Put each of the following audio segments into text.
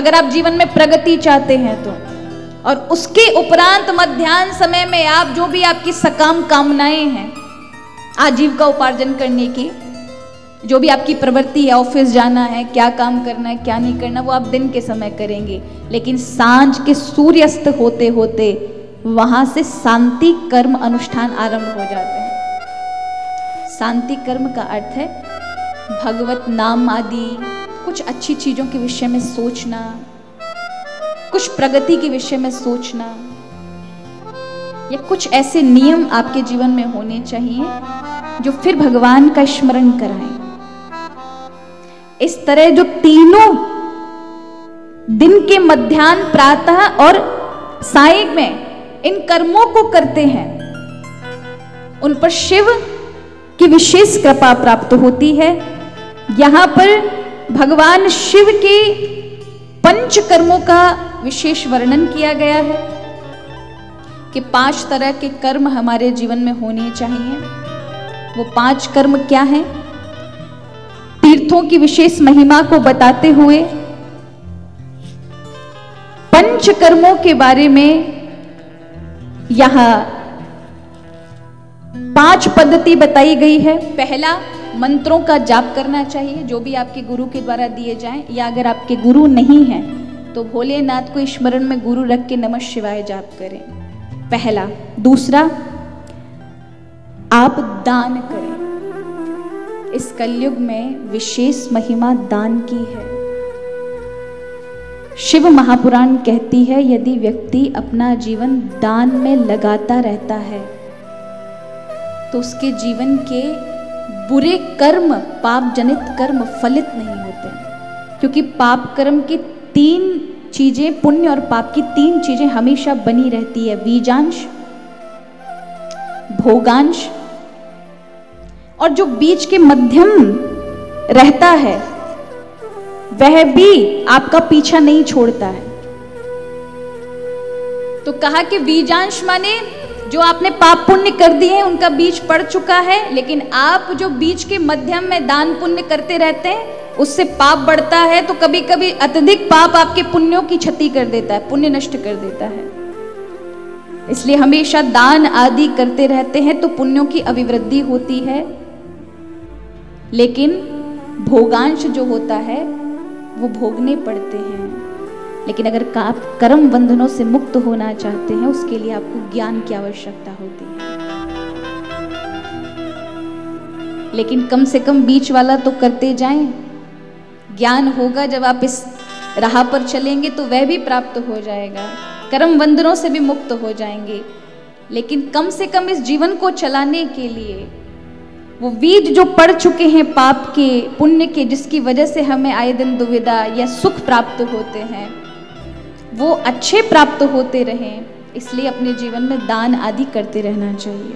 अगर आप जीवन में प्रगति चाहते हैं तो। और उसके उपरांत मध्याह्न समय में आप जो भी आपकी सकाम कामनाएं हैं आजीविका उपार्जन करने की, जो भी आपकी प्रवृत्ति है, ऑफिस जाना है, क्या काम करना है, क्या नहीं करना, वो आप दिन के समय करेंगे। लेकिन सांझ के सूर्यास्त होते होते वहां से शांति कर्म अनुष्ठान आरंभ हो जाते हैं। शांति कर्म का अर्थ है भगवत नाम आदि कुछ अच्छी चीजों के विषय में सोचना, कुछ प्रगति के विषय में सोचना, या कुछ ऐसे नियम आपके जीवन में होने चाहिए जो फिर भगवान का स्मरण कराएं। इस तरह जो तीनों दिन के मध्याह्न, प्रातः और साय में इन कर्मों को करते हैं, उन पर शिव की विशेष कृपा प्राप्त होती है। यहां पर भगवान शिव के पंच कर्मों का विशेष वर्णन किया गया है कि 5 तरह के कर्म हमारे जीवन में होने चाहिए। वो 5 कर्म क्या हैं? तीर्थों की विशेष महिमा को बताते हुए पंच कर्मों के बारे में यहां 5 पद्धति बताई गई है। पहला, मंत्रों का जाप करना चाहिए जो भी आपके गुरु के द्वारा दिए जाएं, या अगर आपके गुरु नहीं हैं तो भोलेनाथ को स्मरण में गुरु रख के नमः शिवाय जाप करें, पहला। दूसरा, आप दान करें। इस कलयुग में विशेष महिमा दान की है। शिव महापुराण कहती है यदि व्यक्ति अपना जीवन दान में लगाता रहता है तो उसके जीवन के बुरे कर्म, पाप जनित कर्म फलित नहीं होते, क्योंकि पाप कर्म की 3 चीजें, पुण्य और पाप की 3 चीजें हमेशा बनी रहती है, बीजांश, भोगांश, और जो बीच के मध्यम रहता है वह भी आपका पीछा नहीं छोड़ता है। तो कहा कि बीजांश माने जो आपने पाप पुण्य कर दिए हैं उनका बीज पड़ चुका है, लेकिन आप जो बीच के मध्यम में दान पुण्य करते रहते हैं उससे पाप बढ़ता है। तो कभी कभी अत्यधिक पाप आपके पुण्यों की क्षति कर देता है, पुण्य नष्ट कर देता है। इसलिए हमेशा दान आदि करते रहते हैं तो पुण्यों की अभिवृद्धि होती है। लेकिन भोगांश जो होता है वो भोगने पड़ते हैं। लेकिन अगर आप कर्म बंधनों से मुक्त होना चाहते हैं उसके लिए आपको ज्ञान की आवश्यकता होती है। लेकिन कम से कम बीच वाला तो करते जाएं। ज्ञान होगा जब आप इस राह पर चलेंगे तो वह भी प्राप्त हो जाएगा, कर्म बंधनों से भी मुक्त हो जाएंगे। लेकिन कम से कम इस जीवन को चलाने के लिए वो बीज जो पड़ चुके हैं पाप के, पुण्य के, जिसकी वजह से हमें आए दिन दुविधा या सुख प्राप्त होते हैं, वो अच्छे प्राप्त होते रहें, इसलिए अपने जीवन में दान आदि करते रहना चाहिए।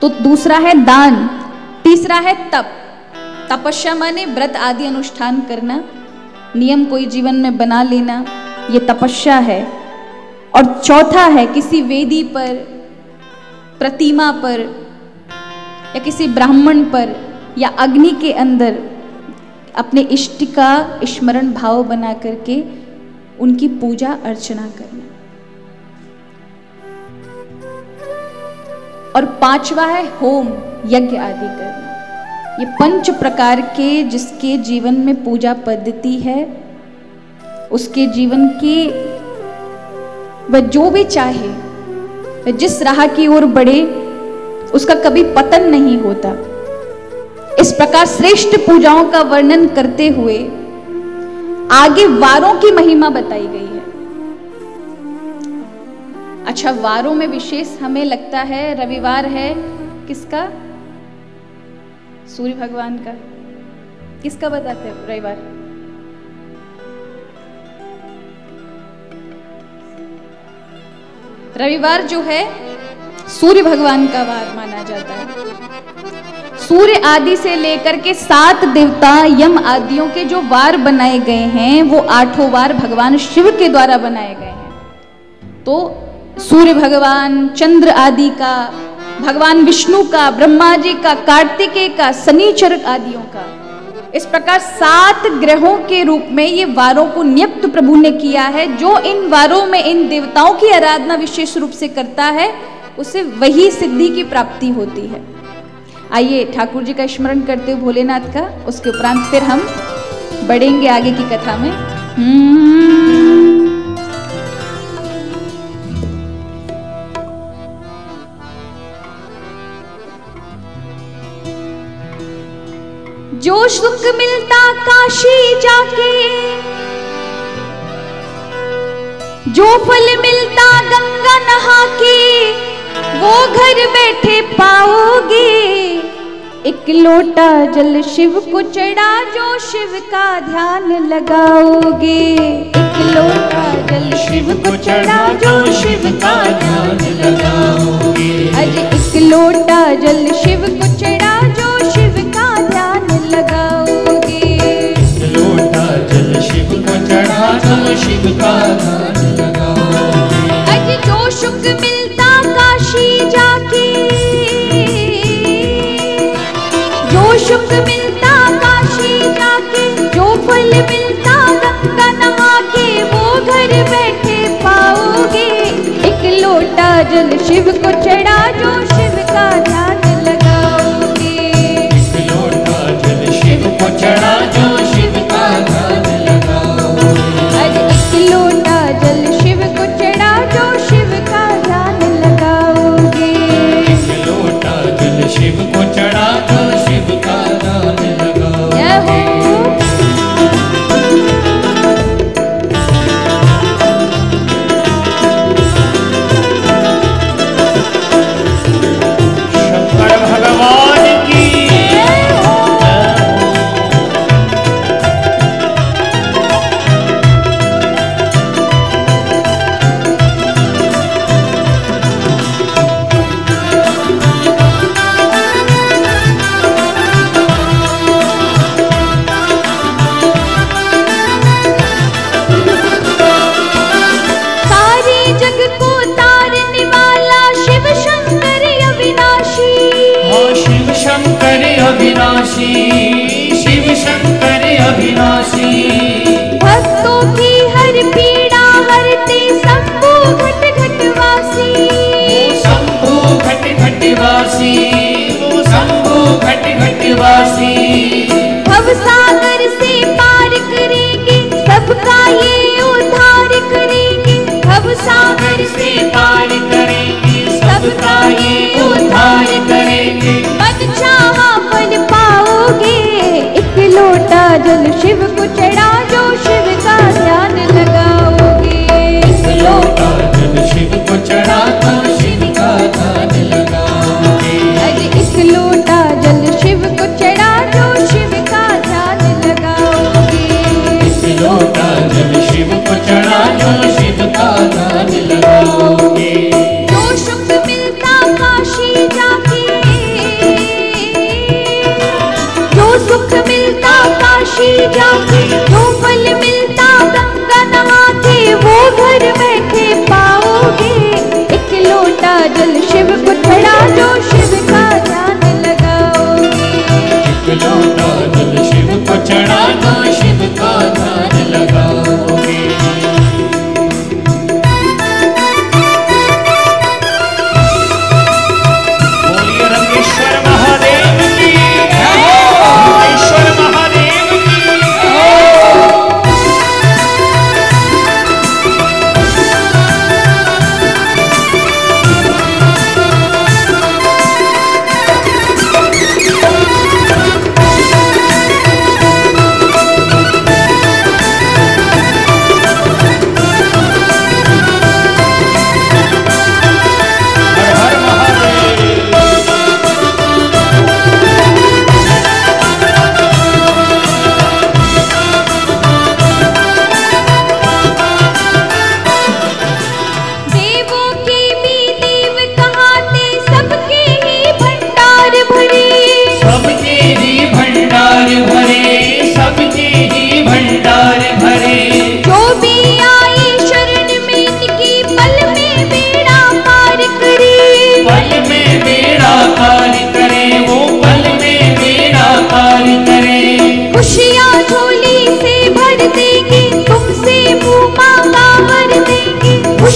तो दूसरा है दान। तीसरा है तप। तपस्या माने व्रत आदि अनुष्ठान करना, नियम कोई जीवन में बना लेना, ये तपस्या है। और चौथा है किसी वेदी पर, प्रतिमा पर, या किसी ब्राह्मण पर, या अग्नि के अंदर अपने इष्ट का स्मरण भाव बना करके उनकी पूजा अर्चना करना। और 5वां है होम, यज्ञ आदि करना। ये 5 प्रकार के जिसके जीवन में पूजा पद्धति है, उसके जीवन की वह जो भी चाहे, वह जिस राह की ओर बढ़े, उसका कभी पतन नहीं होता। इस प्रकार श्रेष्ठ पूजाओं का वर्णन करते हुए आगे वारों की महिमा बताई गई है। अच्छा, वारों में विशेष हमें लगता है रविवार है किसका? सूर्य भगवान का। किसका बताते हैं रविवार? रविवार जो है सूर्य भगवान का वार माना जाता है। सूर्य आदि से लेकर के 7 देवता यम आदियों के जो वार बनाए गए हैं वो 8 वार भगवान शिव के द्वारा बनाए गए हैं। तो सूर्य भगवान, चंद्र आदि का, भगवान विष्णु का, ब्रह्मा जी का, कार्तिकेय का, शनिचर आदियों का, इस प्रकार 7 ग्रहों के रूप में ये वारों को नियुक्त प्रभु ने किया है। जो इन वारों में इन देवताओं की आराधना विशेष रूप से करता है उसे वही सिद्धि की प्राप्ति होती है। आइए ठाकुर जी का स्मरण करते हुए भोलेनाथ का, उसके उपरांत फिर हम बढ़ेंगे आगे की कथा में। जो सुख मिलता काशी जाके, जो फल मिलता गंगा नहा के, वो घर बैठे पाओगे। एक लोटा जल शिव को चढ़ा जो शिव का ध्यान लगाओगे। एक लोटा जल शिव को चढ़ा जो शिव का ध्यान लगाओगे। अज एक लोटा जल शिव को चढ़ा जो शिव का ध्यान लगाओगे। एक लोटा जल शिव को चढ़ा जो शिव का ध्यान लगाओगे। अज जो सुख मिलता काशी जाके, जो सुख मिलता काशी जाके, जो फल मिलता गंगा नहा के, वो घर बैठे पाओगे। एक लोटा जल शिव को चढ़ा जो शिव का ध्यान लगाओगे। एक लोटा जल शिव को चढ़ा जो शिव का ध्यान लगाओगे। आज एक लोटा जल शिव को चढ़ा जो शिव का ध्यान लगाओगे। एक लोटा जल शिव को चढ़ा जो शिव का ध्यान लगाओगे।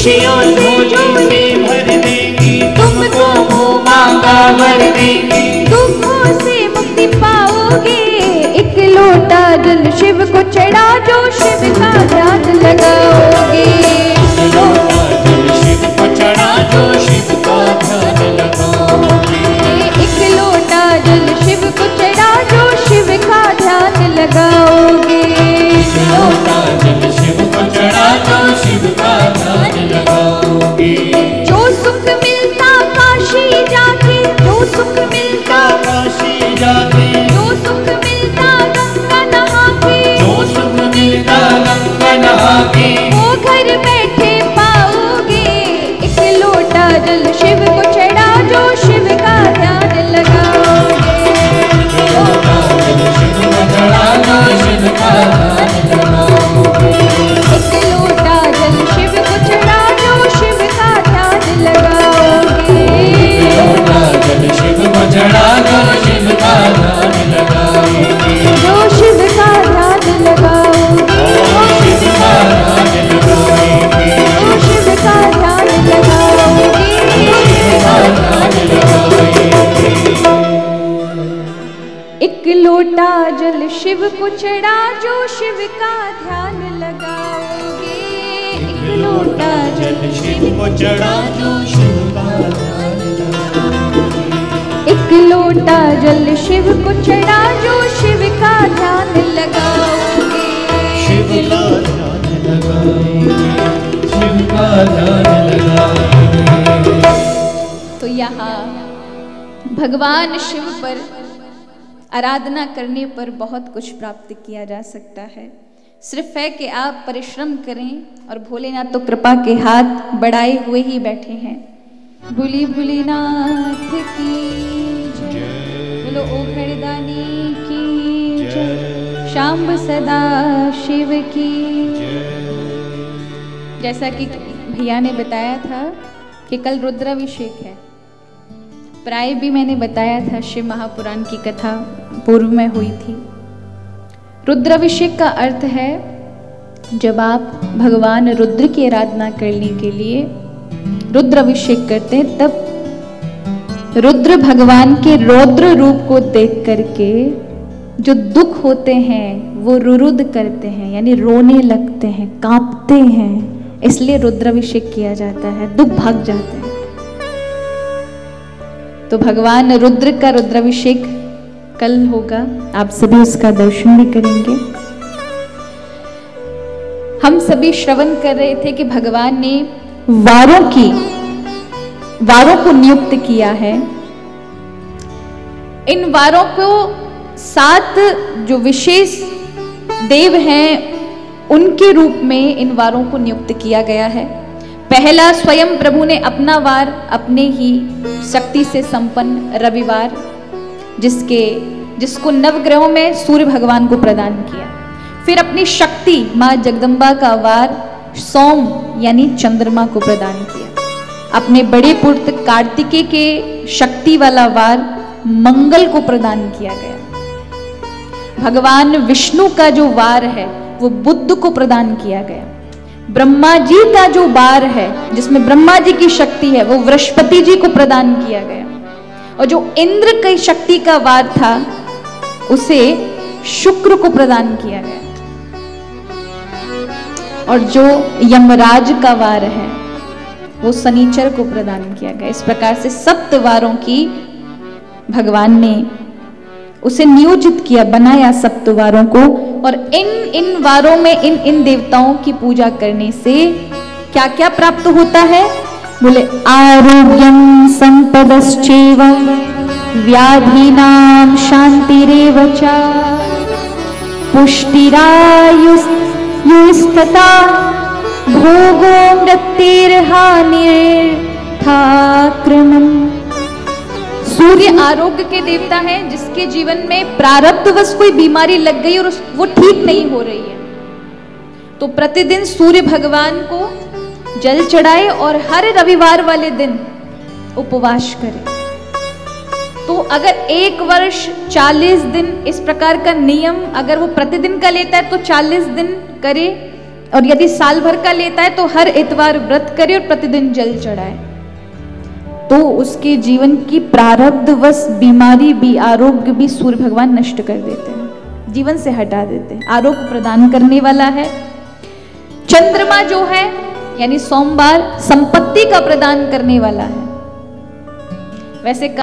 खुशियों झोली से भर देंगी, तुमको मुँह मांगा वर देंगी। दुखों से मुक्ति पाओगे, एक लोटा जल शिव को चढ़ा जो शिव का ध्यान लगाओगे। एक लोटा जल शिव को चढ़ा जो शिव का ध्यान लगाओगे। एक लोटा जल शिव को चढ़ा जो शिव का ध्यान लगाओगे। एक लोटा जल शिव को चढ़ा जो शिव का ध्यान लगाओगे। जो सुख मिलता काशी जाके, जो सुख मिलता काशी जाके, जो सुख मिलता गंगा नहा के, जो सुख मिलता गंगा नहा के, वो घर बैठे पाओगे। एक लोटा जल शिव को चढ़ा जो शिव का ध्यान लगाओगे। एक लोटा जल शिव को चढ़ा जो शिव का ध्यान लगाओगे। एक लोटा जल शिव को चढ़ा जो शिव का ध्यान लगाओगे। एक लोटा जल शिव को चढ़ा जो शिव का ध्यान लगाओगे। जो शिव का ध्यान लगाओगे, शिव का ध्यान लगाओगे। जो शिव का ध्यान लगाओगे। शिव का ध्यान लगाओगे। एक लोटा जल शिव को चढ़ा जो शिव का ध्यान लगाओगे। एक लोटा जल शिव को चढ़ा जो शिव का ध्यान लगाओगे। एक लोटा जल शिव को चढ़ा जो शिव का ध्यान लगाओगे। शिव का ध्यान लगाएंगे, शिव का ध्यान लगाएंगे। तो यहाँ भगवान शिव पर आराधना करने पर बहुत कुछ प्राप्त किया जा सकता है। सिर्फ है कि आप परिश्रम करें, और भोलेनाथ तो कृपा के हाथ बढ़ाए हुए ही बैठे हैं। भोली भोलेनाथ की जय, बोलो ओघड़दानी की जय, शाम्ब सदा शिव की जय। जैसा कि भैया ने बताया था कि कल रुद्राभिषेक है, प्राय भी मैंने बताया था, शिव महापुराण की कथा पूर्व में हुई थी। रुद्राभिषेक का अर्थ है जब आप भगवान रुद्र की आराधना करने के लिए रुद्राभिषेक करते हैं, तब रुद्र भगवान के रौद्र रूप को देख करके जो दुख होते हैं वो रुरुद करते हैं, यानी रोने लगते हैं, कांपते हैं। इसलिए रुद्राभिषेक किया जाता है, दुख भाग जाते हैं। तो भगवान रुद्र का रुद्राभिषेक कल होगा, आप सभी उसका दर्शन भी करेंगे। हम सभी श्रवण कर रहे थे कि भगवान ने वारों को नियुक्त किया है। इन वारों को 7 जो विशेष देव हैं उनके रूप में इन वारों को नियुक्त किया गया है। पहला, स्वयं प्रभु ने अपना वार अपने ही शक्ति से संपन्न रविवार, जिसको नवग्रहों में सूर्य भगवान को प्रदान किया। फिर अपनी शक्ति माँ जगदम्बा का वार सोम यानी चंद्रमा को प्रदान किया। अपने बड़े पुत्र कार्तिकेय के शक्ति वाला वार मंगल को प्रदान किया गया। भगवान विष्णु का जो वार है वो बुध को प्रदान किया गया। ब्रह्मा जी का जो वार है जिसमें ब्रह्मा जी की शक्ति है वो बृहस्पति जी को प्रदान किया गया। और जो इंद्र की शक्ति का वार था उसे शुक्र को प्रदान किया गया। और जो यमराज का वार है वो शनिचर को प्रदान किया गया। इस प्रकार से 7 वारों की भगवान ने उसे नियोजित किया, बनाया 7 वारों को। और इन वारों में इन देवताओं की पूजा करने से क्या क्या प्राप्त होता है? बोले आरोग्यम संपदश्चैवं व्याधीनां शांतिरेव च पुष्टिरायुस्तथा भोगो मृत्युर्हानिर्थाक्रमम्। सूर्य आरोग्य के देवता हैं, जिसके जीवन में प्रारब्धवश कोई बीमारी लग गई और वो ठीक नहीं हो रही है, तो प्रतिदिन सूर्य भगवान को जल चढ़ाए और हर रविवार वाले दिन उपवास करे। तो अगर 1 वर्ष 40 दिन इस प्रकार का नियम अगर वो प्रतिदिन का लेता है तो 40 दिन करे, और यदि साल भर का लेता है तो हर इतवार व्रत करे और प्रतिदिन जल चढ़ाए, तो उसके जीवन की प्रारब्धवश बीमारी भी, आरोग्य भी सूर्य भगवान नष्ट कर देते हैं, जीवन से हटा देते हैं। आरोग्य प्रदान करने वाला है। चंद्रमा जो है यानी सोमवार संपत्ति का प्रदान करने वाला है। वैसे